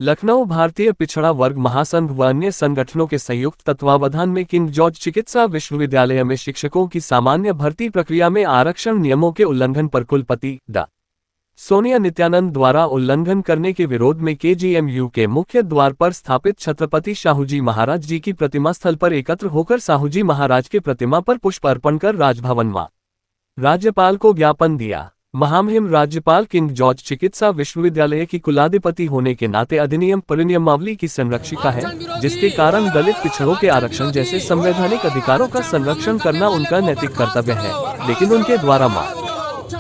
लखनऊ भारतीय पिछड़ा वर्ग महासंघ व अन्य संगठनों के संयुक्त तत्वावधान में किंग जॉर्ज चिकित्सा विश्वविद्यालय में शिक्षकों की सामान्य भर्ती प्रक्रिया में आरक्षण नियमों के उल्लंघन पर कुलपति डा सोनिया नित्यानंद द्वारा उल्लंघन करने के विरोध में केजीएमयू के मुख्य द्वार पर स्थापित छत्रपति शाहूजी महाराज जी की प्रतिमा स्थल पर एकत्र होकर साहूजी महाराज के प्रतिमा पर पुष्प अर्पण कर राजभवन में राज्यपाल को ज्ञापन दिया। महामहिम राज्यपाल किंग जॉर्ज चिकित्सा विश्वविद्यालय की कुलाधिपति होने के नाते अधिनियम परिनियमावली की संरक्षिका है, जिसके कारण दलित पिछड़ों के आरक्षण जैसे संवैधानिक अधिकारों का संरक्षण करना उनका नैतिक कर्तव्य है। लेकिन उनके द्वारा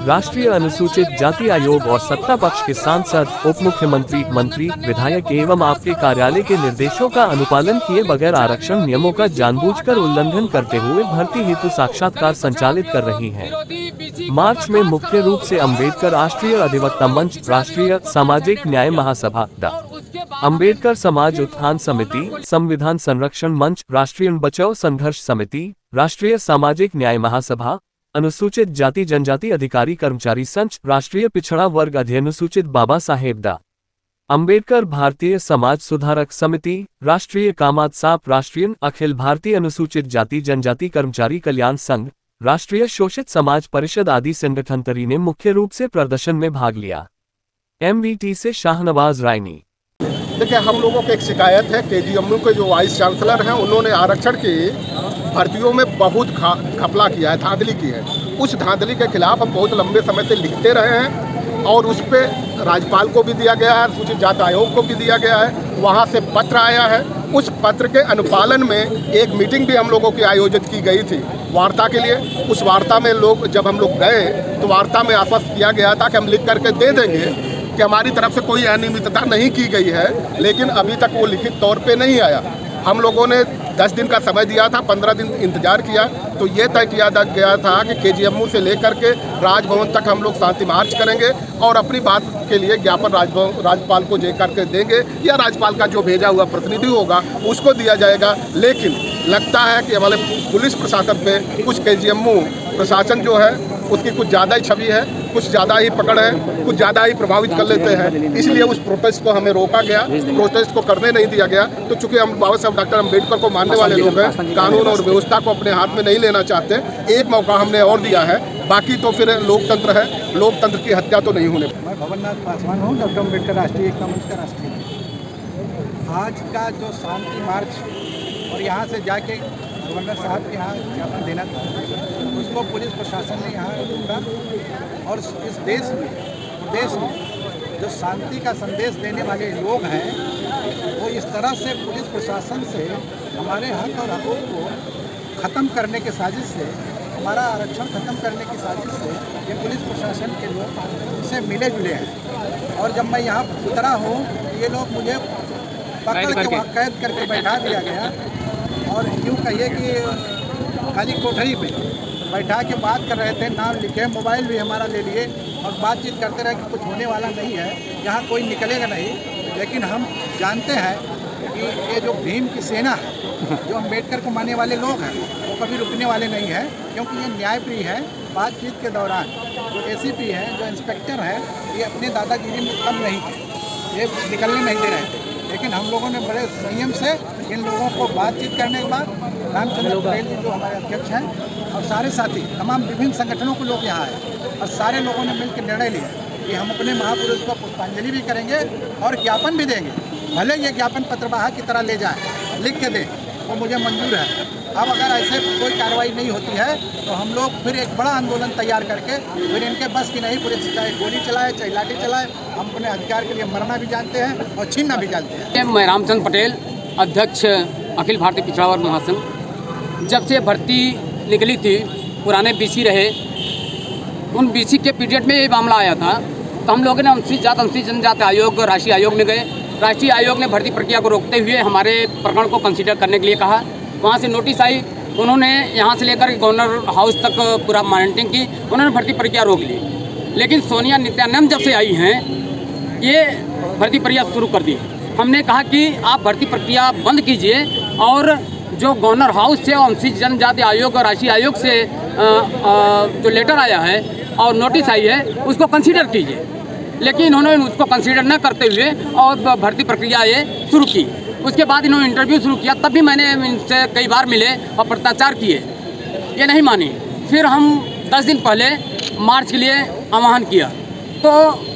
राष्ट्रीय अनुसूचित जाति आयोग और सत्ता पक्ष के सांसद, उप मुख्यमंत्री, मंत्री, विधायक एवं आपके कार्यालय के निर्देशों का अनुपालन किए बगैर आरक्षण नियमों का जानबूझकर उल्लंघन करते हुए भर्ती हेतु साक्षात्कार संचालित कर रही हैं। मार्च में मुख्य रूप से अम्बेडकर राष्ट्रीय अधिवक्ता मंच, राष्ट्रीय सामाजिक न्याय महासभा, डा अम्बेडकर समाज उत्थान समिति, संविधान संरक्षण मंच, राष्ट्रीय बचाओ संघर्ष समिति, राष्ट्रीय सामाजिक न्याय महासभा, अनुसूचित जाति जनजाति अधिकारी कर्मचारी संघ, राष्ट्रीय पिछड़ा वर्ग अनुसूचित बाबा साहेब डा अम्बेडकर भारतीय समाज सुधारक समिति, राष्ट्रीय कामात साप, राष्ट्रीय अखिल भारतीय अनुसूचित जाति जनजाति कर्मचारी कल्याण संघ, राष्ट्रीय शोषित समाज परिषद आदि संगठनतरी ने मुख्य रूप से प्रदर्शन में भाग लिया। MVT से शाहनवाज रायनी। देखिए, हम लोगों की एक शिकायत है, केजीएमयू के जो वाइस चांसलर हैं उन्होंने आरक्षण की भर्तियों में बहुत घपला किया है, धांधली की है। उस धांधली के खिलाफ हम बहुत लंबे समय से लिखते रहे हैं और उस पर राज्यपाल को भी दिया गया है, अनुसूचित जाति आयोग को भी दिया गया है, वहाँ से पत्र आया है। उस पत्र के अनुपालन में एक मीटिंग भी हम लोगों की आयोजित की गई थी वार्ता के लिए। उस वार्ता में जब हम लोग गए तो वार्ता में आश्वस्त किया गया था कि हम लिख करके दे देंगे कि हमारी तरफ से कोई अनियमितता नहीं की गई है, लेकिन अभी तक वो लिखित तौर पे नहीं आया। हम लोगों ने 10 दिन का समय दिया था, 15 दिन इंतजार किया तो ये तय किया गया था कि केजीएमयू से लेकर के राजभवन तक हम लोग शांति मार्च करेंगे और अपनी बात के लिए ज्ञापन राज्यपाल को दे करके देंगे या राज्यपाल का जो भेजा हुआ प्रतिनिधि होगा उसको दिया जाएगा। लेकिन लगता है कि हमारे पुलिस प्रशासन पे कुछ केजीएमयू प्रशासन जो है उसकी कुछ ज़्यादा ही छवि है, कुछ ज़्यादा ही पकड़ है, कुछ ज़्यादा ही प्रभावित कर लेते हैं। इसलिए उस प्रोटेस्ट को हमें रोका गया, प्रोटेस्ट को करने नहीं दिया गया। तो चूंकि हम बाबा साहब डॉक्टर अम्बेडकर को मानने वाले लोग हैं, कानून और व्यवस्था को अपने हाथ में नहीं लेना चाहते, एक मौका हमने और दिया है। बाकी तो फिर लोकतंत्र है, लोकतंत्र की हत्या तो नहीं होने। मैं भवननाथ पासवान हूँ, डॉक्टर अम्बेडकर राष्ट्रीय एकता मंच का राष्ट्रीय। आज का जो शांति मार्च और यहाँ से जाके गवर्नर साहब के यहाँ ज्ञापन देना था, उसको पुलिस प्रशासन ने यहाँ रोका और इस देश में जो शांति का संदेश देने वाले लोग हैं वो इस तरह से पुलिस प्रशासन से हमारे हक और हकूक़ को ख़त्म करने के साजिश से, हमारा आरक्षण ख़त्म करने की साजिश से ये पुलिस प्रशासन के लोग इससे मिले जुले हैं। और जब मैं यहाँ उतरा हूँ ये लोग मुझे पकड़ के वहाँ कैद करके बैठा दिया गया और यूँ कहिए कि खाली कोठरी पे बैठा के बात कर रहे थे, नाम लिखे, मोबाइल भी हमारा ले लिए और बातचीत करते रहे कि कुछ होने वाला नहीं है, यहाँ कोई निकलेगा नहीं। लेकिन हम जानते हैं कि ये जो भीम की सेना है, जो अम्बेडकर को मानने वाले लोग हैं, वो कभी रुकने वाले नहीं हैं, क्योंकि ये न्यायप्रिय है। बातचीत के दौरान जो ACP है, जो इंस्पेक्टर है, ये अपने दादागिरी में कम नहीं थे, ये निकलने नहीं दे रहे थे। लेकिन हम लोगों ने बड़े संयम से इन लोगों को बातचीत करने के बाद रामचंद्र पटेल जी जो हमारे अध्यक्ष हैं और सारे साथी तमाम विभिन्न संगठनों के लोग यहाँ आए और सारे लोगों ने मिलकर निर्णय लिया कि हम अपने महापुरुष को पुष्पांजलि भी करेंगे और ज्ञापन भी देंगे। भले ये ज्ञापन पत्रवाहक की तरह ले जाए, लिख के दें, वो मुझे मंजूर है। अब अगर ऐसे कोई कार्रवाई नहीं होती है तो हम लोग फिर एक बड़ा आंदोलन तैयार करके, फिर इनके बस की नहीं, पुलिस चाहे गोली चलाए चाहे लाठी चलाए, हम अपने अधिकार के लिए मरना भी जानते हैं और छीनना भी जानते हैं। मैं रामचंद्र पटेल, अध्यक्ष अखिल भारतीय पिछड़ा वर्ग महासंघ। जब से भर्ती निकली थी, पुराने BC रहे, उन BC के पीरियड में ये मामला आया था तो हम लोगों ने अनुसूचित जनजाति आयोग, राष्ट्रीय आयोग में गए। राष्ट्रीय आयोग ने भर्ती प्रक्रिया को रोकते हुए हमारे प्रकरण को कंसीडर करने के लिए कहा। वहाँ से नोटिस आई, उन्होंने यहाँ से लेकर गवर्नर हाउस तक पूरा मॉनिटरिंग की, उन्होंने भर्ती प्रक्रिया रोक ली। लेकिन सोनिया नित्यानंद जब से आई हैं, ये भर्ती प्रक्रिया शुरू कर दी। हमने कहा कि आप भर्ती प्रक्रिया बंद कीजिए और जो गवर्नर हाउस से अनुसूचित जनजाति आयोग और राष्ट्रीय आयोग से जो लेटर आया है और नोटिस आई है उसको कंसीडर कीजिए। लेकिन इन्होंने उसको कंसीडर न करते हुए और भर्ती प्रक्रिया ये शुरू की। उसके बाद इन्होंने इंटरव्यू शुरू किया, तब भी मैंने इनसे कई बार मिले और पत्राचार किए, ये नहीं मानी। फिर हम 10 दिन पहले मार्च के लिए आह्वान किया तो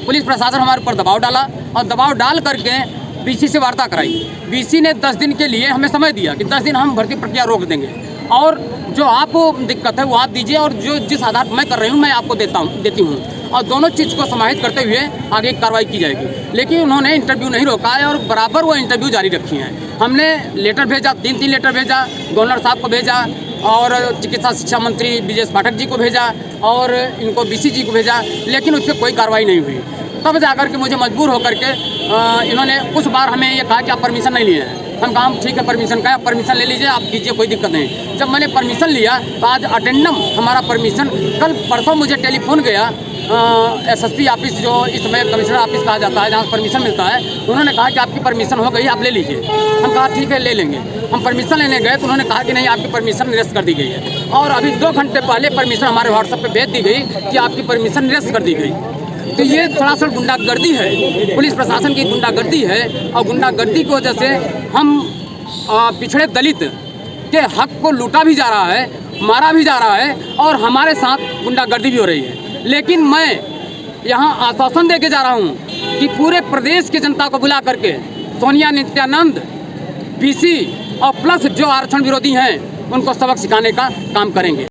पुलिस प्रशासन हमारे ऊपर दबाव डाला और दबाव डाल करके बीसी से वार्ता कराई। बीसी ने 10 दिन के लिए हमें समय दिया कि 10 दिन हम भर्ती प्रक्रिया रोक देंगे और जो आपको दिक्कत है वो आप दीजिए और जो जिस आधार पर मैं कर रही हूँ मैं आपको देती हूँ और दोनों चीज़ को समाहित करते हुए आगे कार्रवाई की जाएगी। लेकिन उन्होंने इंटरव्यू नहीं रोका है और बराबर वो इंटरव्यू जारी रखी हैं। हमने लेटर भेजा, 3 लेटर भेजा, गवर्नर साहब को भेजा और चिकित्सा शिक्षा मंत्री ब्रजेश पाठक जी को भेजा और इनको बीसी जी को भेजा, लेकिन उस पर कोई कार्रवाई नहीं हुई। तब जाकर के मुझे मजबूर होकर के इन्होंने कुछ बार हमें ये कहा कि आप परमिशन नहीं लिए हैं। हम कहा ठीक है परमिशन का, आप परमिशन ले लीजिए, आप कीजिए, कोई दिक्कत नहीं। जब मैंने परमिशन लिया तो आज अटेंडम हमारा परमिशन, कल परसों मुझे टेलीफोन गया एसएसपी ऑफिस, जो इस समय कमिश्नर ऑफिस कहा जाता है, जहाँ परमिशन मिलता है, उन्होंने कहा कि आपकी परमिशन हो गई, आप ले लीजिए। हम कहा ठीक है ले लेंगे। हम परमिशन लेने गए तो उन्होंने कहा कि नहीं आपकी परमिशन निरस्त कर दी गई है और अभी 2 घंटे पहले परमिशन हमारे व्हाट्सएप पे भेज दी गई कि आपकी परमिशन निरस्त कर दी गई। तो ये सरासर गुंडागर्दी है, पुलिस प्रशासन की गुंडागर्दी है और गुंडागर्दी की वजह से हम पिछड़े दलित के हक को लूटा भी जा रहा है, मारा भी जा रहा है और हमारे साथ गुंडागर्दी भी हो रही है। लेकिन मैं यहाँ आश्वासन दे के जा रहा हूँ कि पूरे प्रदेश की जनता को बुला करके सोनिया, नित्यानंद, बीसी और प्लस जो आरक्षण विरोधी हैं उनको सबक सिखाने का काम करेंगे।